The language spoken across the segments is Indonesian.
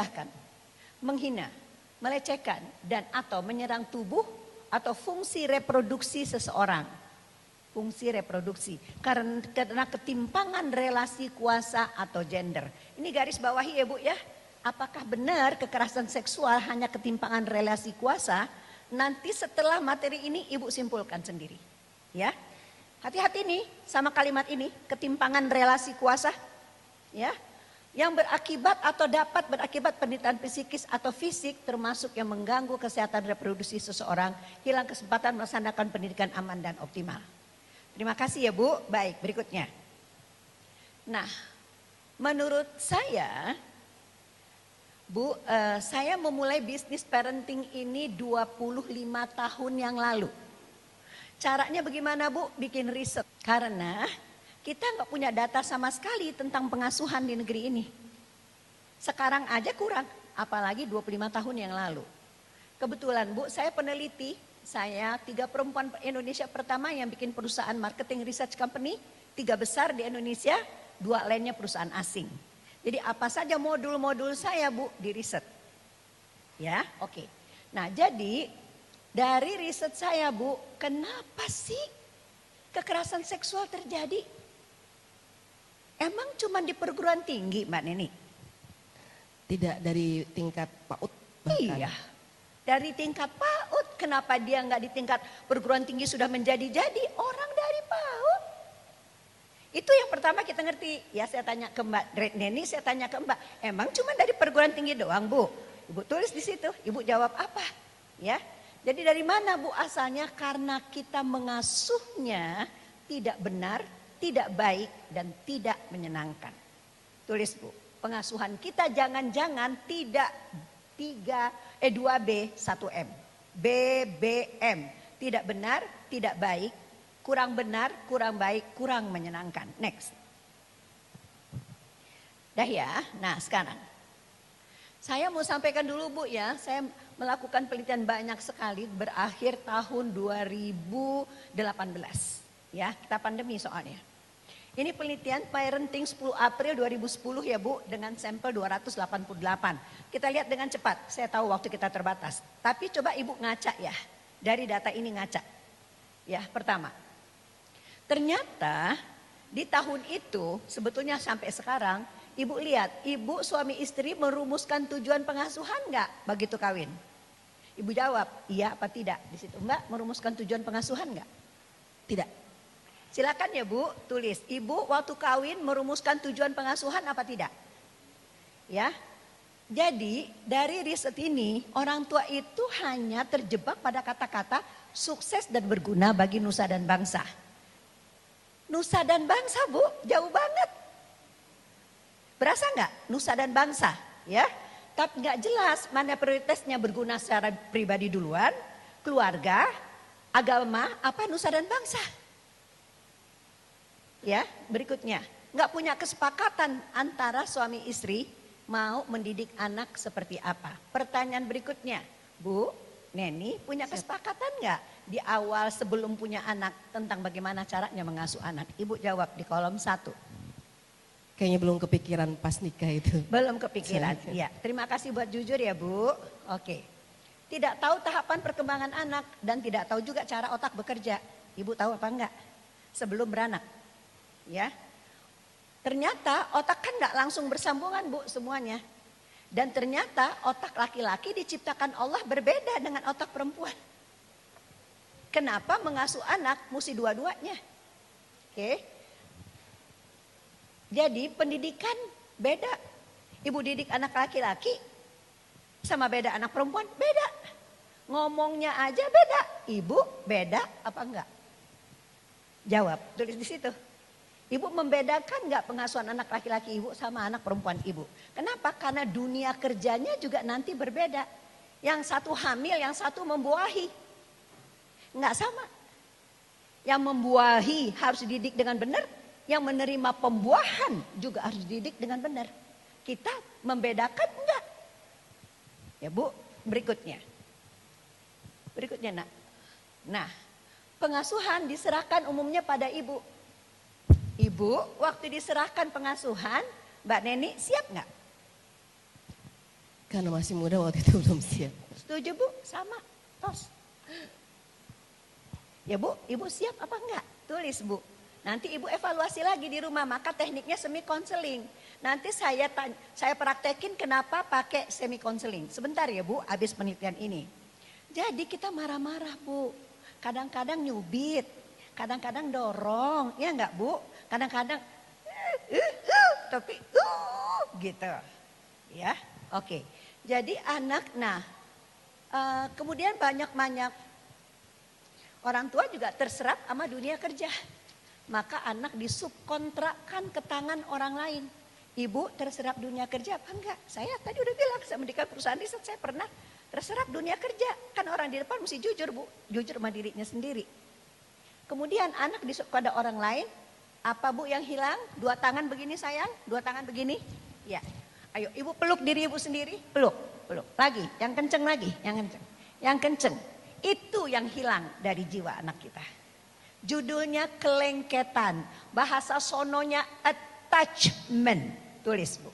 merendahkan, menghina, melecehkan, dan atau menyerang tubuh atau fungsi reproduksi seseorang. Fungsi reproduksi karena ketimpangan relasi kuasa atau gender. Ini garis bawahi ya Bu ya. Apakah benar kekerasan seksual hanya ketimpangan relasi kuasa? Nanti setelah materi ini Ibu simpulkan sendiri. Ya. Hati-hati nih sama kalimat ini, ketimpangan relasi kuasa. Ya. Yang berakibat atau dapat berakibat penderitaan psikis atau fisik termasuk yang mengganggu kesehatan reproduksi seseorang, hilang kesempatan melaksanakan pendidikan aman dan optimal. Terima kasih ya Bu. Baik, berikutnya. Nah, menurut saya Bu, saya memulai bisnis parenting ini 25 tahun yang lalu. Caranya bagaimana Bu? Bikin riset. Karena kita nggak punya data sama sekali tentang pengasuhan di negeri ini. Sekarang aja kurang, apalagi 25 tahun yang lalu. Kebetulan Bu, saya peneliti, saya 3 perempuan Indonesia pertama yang bikin perusahaan marketing research company, 3 besar di Indonesia, 2 lainnya perusahaan asing. Jadi apa saja modul-modul saya Bu di riset. Ya, oke. Nah jadi dari riset saya Bu, kenapa sih kekerasan seksual terjadi? Emang cuma di perguruan tinggi Mbak Neni? Tidak, dari tingkat PAUD bahkan. Iya, dari tingkat PAUD. Kenapa dia nggak di tingkat perguruan tinggi sudah menjadi-jadi? Orang dari PAUD. Itu yang pertama kita ngerti. Ya saya tanya ke Mbak Neni, saya tanya ke Mbak, emang cuma dari perguruan tinggi doang Bu? Ibu tulis di situ, Ibu jawab apa? Ya, jadi dari mana Bu asalnya? Karena kita mengasuhnya tidak benar, tidak baik dan tidak menyenangkan. Tulis Bu, pengasuhan kita jangan-jangan tidak 2B 1M. BBM, tidak benar, tidak baik, kurang benar, kurang baik, kurang menyenangkan. Next. Dah ya, nah sekarang. Saya mau sampaikan dulu Bu ya, saya melakukan penelitian banyak sekali berakhir tahun 2018. Ya, kita pandemi soalnya. Ini penelitian parenting 10 April 2010 ya Bu, dengan sampel 288. Kita lihat dengan cepat, saya tahu waktu kita terbatas. Tapi coba Ibu ngaca ya, dari data ini ngaca. Ya, pertama. Ternyata di tahun itu sebetulnya sampai sekarang Ibu lihat, Ibu suami istri merumuskan tujuan pengasuhan enggak begitu kawin? Ibu jawab, iya apa tidak? Di situ Mbak merumuskan tujuan pengasuhan enggak? Tidak. Silakan ya Bu, tulis. Ibu waktu kawin merumuskan tujuan pengasuhan apa tidak? Ya. Jadi dari riset ini orang tua itu hanya terjebak pada kata-kata sukses dan berguna bagi nusa dan bangsa. Nusa dan bangsa Bu, jauh banget. Berasa nggak nusa dan bangsa? Ya, tapi nggak jelas mana prioritasnya, berguna secara pribadi duluan, keluarga, agama, apa nusa dan bangsa? Ya, berikutnya, nggak punya kesepakatan antara suami istri mau mendidik anak seperti apa. Pertanyaan berikutnya, Bu Neni punya kesepakatan nggak di awal sebelum punya anak tentang bagaimana caranya mengasuh anak? Ibu jawab di kolom 1. Kayaknya belum kepikiran pas nikah itu. Belum kepikiran, ya. Terima kasih buat jujur ya Bu. Oke. Tidak tahu tahapan perkembangan anak dan tidak tahu juga cara otak bekerja. Ibu tahu apa enggak? Sebelum beranak. Ya. Ternyata otak kan enggak langsung bersambungan Bu semuanya. Dan ternyata otak laki-laki diciptakan Allah berbeda dengan otak perempuan. Kenapa mengasuh anak mesti dua-duanya? Oke. Jadi pendidikan beda. Ibu didik anak laki-laki sama beda anak perempuan beda. Ngomongnya aja beda. Ibu beda apa enggak? Jawab, tulis di situ. Ibu membedakan enggak pengasuhan anak laki-laki ibu sama anak perempuan ibu? Kenapa? Karena dunia kerjanya juga nanti berbeda. Yang satu hamil, yang satu membuahi. Enggak sama. Yang membuahi harus dididik dengan benar. Yang menerima pembuahan juga harus dididik dengan benar. Kita membedakan enggak? Ya Bu, berikutnya. Berikutnya nak. Nah, pengasuhan diserahkan umumnya pada ibu. Ibu waktu diserahkan pengasuhan, Mbak Neni siap nggak? Karena masih muda waktu itu belum siap. Setuju Bu? Sama. Tos. Ya Bu, Ibu siap apa enggak? Tulis Bu. Nanti Ibu evaluasi lagi di rumah, maka tekniknya semi konseling. Nanti saya praktekin kenapa pakai semi konseling. Sebentar ya Bu, habis penelitian ini. Jadi kita marah-marah Bu. Kadang-kadang nyubit, kadang-kadang dorong, ya enggak Bu? Kadang-kadang tapi gitu. Ya, oke. Jadi anak, kemudian banyak orang tua juga terserap sama dunia kerja. Maka anak disubkontrakkan ke tangan orang lain. Ibu terserap dunia kerja apa enggak? Saya tadi udah bilang, saya mendirikan perusahaan riset, saya pernah terserap dunia kerja. Kan orang di depan mesti jujur Bu, jujur sama dirinya sendiri. Kemudian anak disub pada orang lain, apa Bu yang hilang? 2 tangan begini sayang, 2 tangan begini. Ya, ayo Ibu peluk diri Ibu sendiri, peluk. Lagi, yang kenceng lagi, yang kenceng. Itu yang hilang dari jiwa anak kita. Judulnya kelengketan, bahasa sononya attachment. Tulis Bu.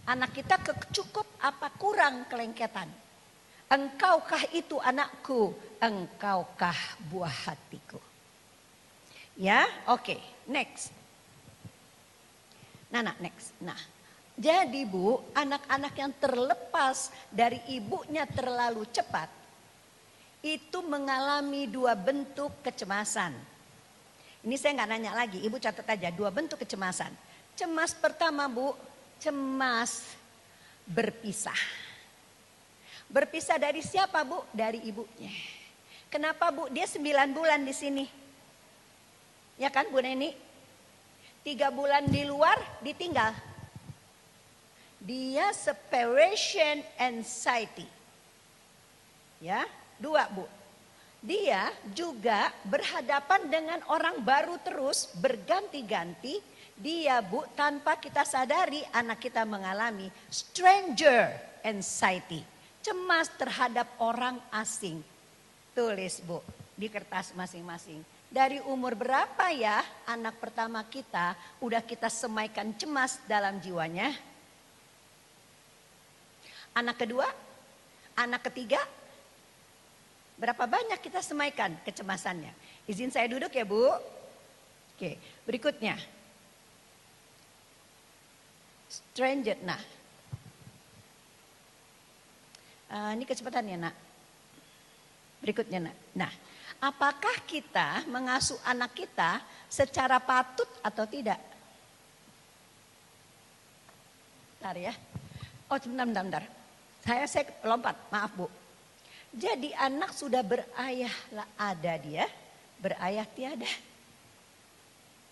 Anak kita cukup apa kurang kelengketan? Engkaukah itu anakku? Engkaukah buah hatiku? Ya, oke. Next. Next. Jadi Bu, anak-anak yang terlepas dari ibunya terlalu cepat, itu mengalami 2 bentuk kecemasan. Ini saya nggak nanya lagi, Ibu catat aja 2 bentuk kecemasan. Cemas pertama Bu, cemas berpisah. Berpisah dari siapa Bu? Dari ibunya. Kenapa Bu? Dia 9 bulan di sini. Ya kan Bu Neni? 3 bulan di luar ditinggal. Dia separation anxiety. Ya. 2 Bu, dia juga berhadapan dengan orang baru terus berganti-ganti. Dia Bu, tanpa kita sadari anak kita mengalami stranger anxiety. Cemas terhadap orang asing. Tulis Bu di kertas masing-masing. Dari umur berapa ya anak pertama kita udah kita semaikan cemas dalam jiwanya? Anak kedua? Anak ketiga? Berapa banyak kita semaikan kecemasannya? Izin saya duduk ya Bu. Oke, berikutnya. Stranger. Ini kecepatan ya Nak. Berikutnya Nak. Apakah kita mengasuh anak kita secara patut atau tidak? Bentar ya. Oh bentar. Saya lompat, maaf Bu. Jadi anak sudah berayah lah ada dia, berayah tiada.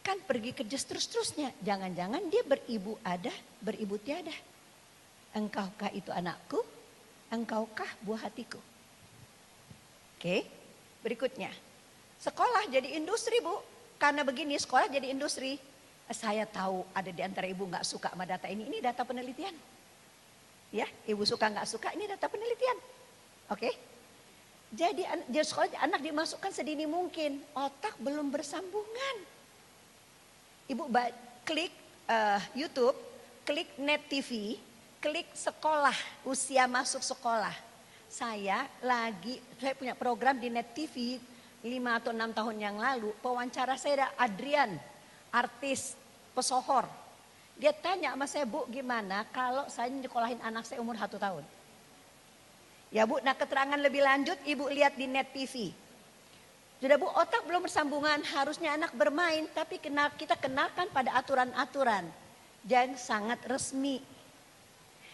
Kan pergi kerja terus-terusnya, jangan-jangan dia beribu ada, beribu tiada. Engkaukah itu anakku? Engkaukah buah hatiku? Oke, berikutnya. Sekolah jadi industri Bu, karena begini sekolah jadi industri. Saya tahu ada di antara ibu gak suka sama data ini data penelitian. Ya, ibu suka gak suka, ini data penelitian. Oke. Jadi sekolah anak dimasukkan sedini mungkin, otak belum bersambungan. Ibu klik YouTube, klik Net TV, klik sekolah, usia masuk sekolah. Saya punya program di Net TV 5 atau 6 tahun yang lalu, pewawancara saya ada Adrian, artis pesohor. Dia tanya sama saya, Bu gimana kalau saya nyekolahin anak saya umur 1 tahun? Ya Bu, keterangan lebih lanjut Ibu lihat di Net TV. Sudah Bu, otak belum bersambungan, harusnya anak bermain, tapi kita kenalkan pada aturan-aturan. Dan sangat resmi.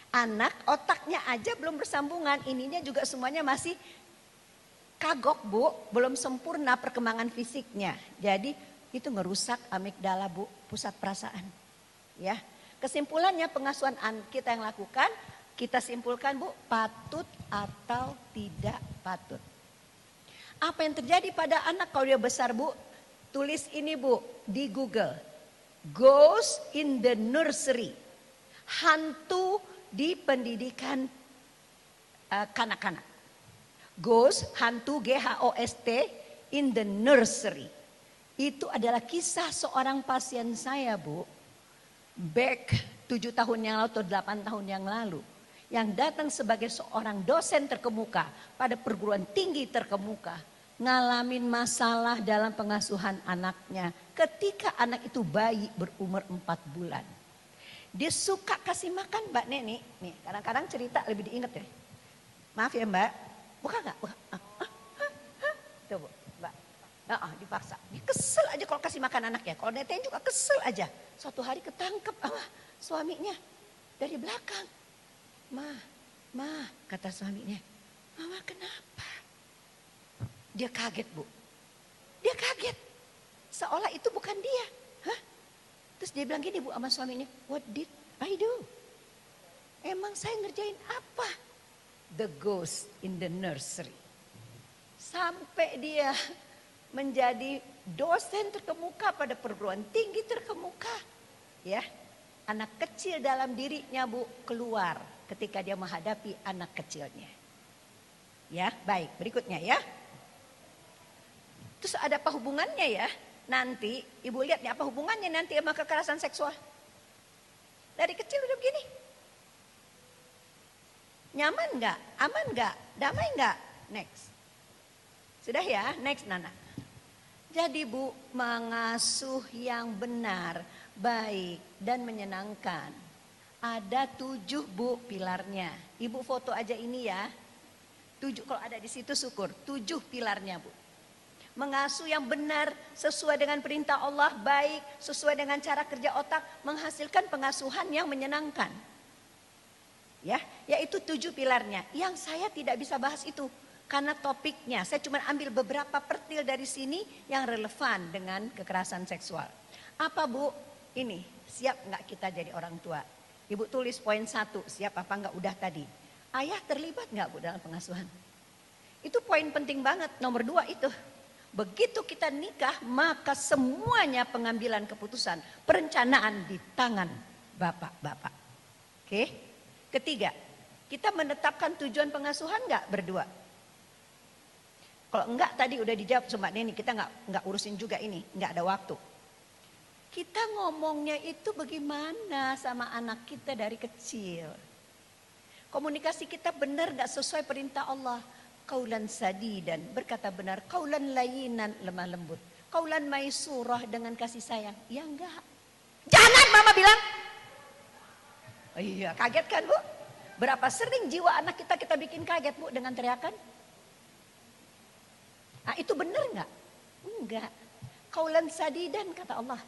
Anak otaknya aja belum bersambungan, ininya juga semuanya masih kagok Bu, belum sempurna perkembangan fisiknya. Jadi itu ngerusak amigdala Bu, pusat perasaan. Ya, kesimpulannya pengasuhan kita yang lakukan, kita simpulkan Bu, patut atau tidak patut. Apa yang terjadi pada anak kalau dia besar Bu? Tulis ini Bu di Google. Ghost in the nursery. Hantu di pendidikan kanak-kanak. Ghost, hantu G-H-O-S-T in the nursery. Itu adalah kisah seorang pasien saya Bu. Back 7 tahun yang lalu atau 8 tahun yang lalu. yang datang sebagai seorang dosen terkemuka pada perguruan tinggi terkemuka, ngalamin masalah dalam pengasuhan anaknya ketika anak itu bayi berumur 4 bulan. Dia suka kasih makan Mbak Neni. Nih, kadang-kadang cerita lebih diingat ya. Maaf ya Mbak, buka nggak? Buka. Tuh Bu, Mbak. Dipaksa. Dia kesel aja kalau kasih makan anaknya. Kalau netain juga kesel aja. Suatu hari ketangkep sama suaminya dari belakang. Ma, kata suaminya. Mama kenapa? Dia kaget Bu. Dia kaget. Seolah itu bukan dia. Hah? Terus dia bilang gini Bu sama suaminya. What did I do? Emang saya ngerjain apa? The ghost in the nursery. Sampai dia menjadi dosen terkemuka pada perguruan tinggi terkemuka. Ya, anak kecil dalam dirinya Bu keluar ketika dia menghadapi anak kecilnya. Ya, baik, berikutnya ya. Terus ada apa hubungannya ya? Nanti ibu lihat nih apa hubungannya nanti sama kekerasan seksual. Dari kecil udah begini. Nyaman nggak? Aman nggak? Damai nggak? Next. Sudah ya, next Nana. Jadi Bu, mengasuh yang benar, baik dan menyenangkan. Ada 7 Bu pilarnya. Ibu foto aja ini ya. 7 kalau ada di situ syukur. 7 pilarnya Bu. Mengasuh yang benar sesuai dengan perintah Allah, baik sesuai dengan cara kerja otak, menghasilkan pengasuhan yang menyenangkan. Ya, yaitu 7 pilarnya. Yang saya tidak bisa bahas itu karena topiknya. Saya cuma ambil beberapa pertil dari sini yang relevan dengan kekerasan seksual. Apa Bu? Ini, siap nggak kita jadi orang tua? Ibu tulis poin 1, siap apa nggak udah tadi. Ayah terlibat nggak Bu dalam pengasuhan? Itu poin penting banget, nomor 2 itu. Begitu kita nikah, maka semuanya pengambilan keputusan, perencanaan di tangan bapak-bapak. Oke. Ketiga, kita menetapkan tujuan pengasuhan nggak berdua? Kalau enggak tadi udah dijawab sama Mbak Neni, kita nggak urusin juga ini, nggak ada waktu. Kita ngomongnya itu bagaimana sama anak kita dari kecil. Komunikasi kita benar nggak sesuai perintah Allah? Kaulan sadidan, berkata benar. Kaulan layinan, lemah lembut. Kaulan maisurah, dengan kasih sayang. Ya enggak. Jangan mama bilang. Oh iya, kaget kan Bu? Berapa sering jiwa anak kita bikin kaget Bu dengan teriakan? Nah, itu benar enggak? Enggak. Kaulan sadidan kata Allah.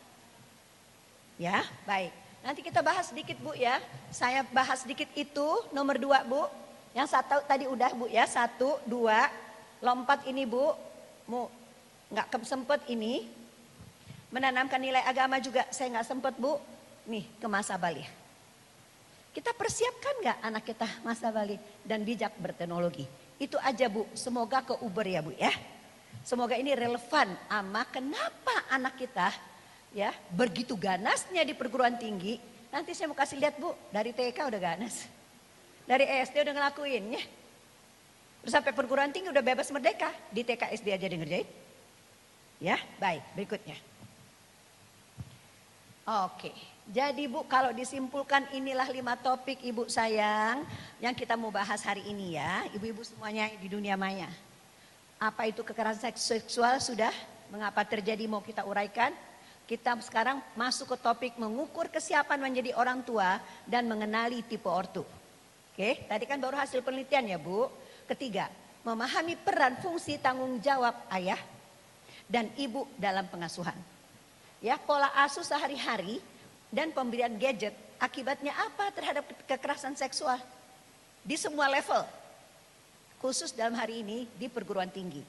Ya, baik. Nanti kita bahas sedikit Bu ya. Saya bahas sedikit itu nomor 2 Bu. Yang 1 tadi udah Bu ya, 1, 2, lompat ini Bu, nggak sempet ini, menanamkan nilai agama juga saya nggak sempet Bu, nih ke masa balik. Kita persiapkan nggak anak kita masa balik dan bijak berteknologi? Itu aja Bu, semoga ke Uber ya Bu ya. Semoga ini relevan sama kenapa anak kita ya begitu ganasnya di perguruan tinggi. Nanti saya mau kasih lihat Bu, dari TK udah ganas. Dari SD udah ngelakuin ya. Terus sampai perguruan tinggi udah bebas merdeka. Di TK SD aja dia ngerjain. Ya, baik. Berikutnya. Oke. Jadi Bu, kalau disimpulkan inilah 5 topik Ibu sayang yang kita mau bahas hari ini ya. Ibu-ibu semuanya di dunia maya. Apa itu kekerasan seksual sudah? Mengapa terjadi mau kita uraikan? Kita sekarang masuk ke topik mengukur kesiapan menjadi orang tua dan mengenali tipe ortu. Oke, tadi kan baru hasil penelitian ya Bu. Ketiga, memahami peran fungsi tanggung jawab ayah dan ibu dalam pengasuhan. Ya, pola asuh sehari-hari dan pemberian gadget akibatnya apa terhadap kekerasan seksual di semua level. Khusus dalam hari ini di perguruan tinggi.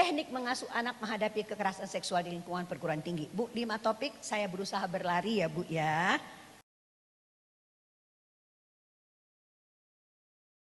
Teknik mengasuh anak menghadapi kekerasan seksual di lingkungan perguruan tinggi. Bu, 5 topik saya berusaha berlari ya Bu ya.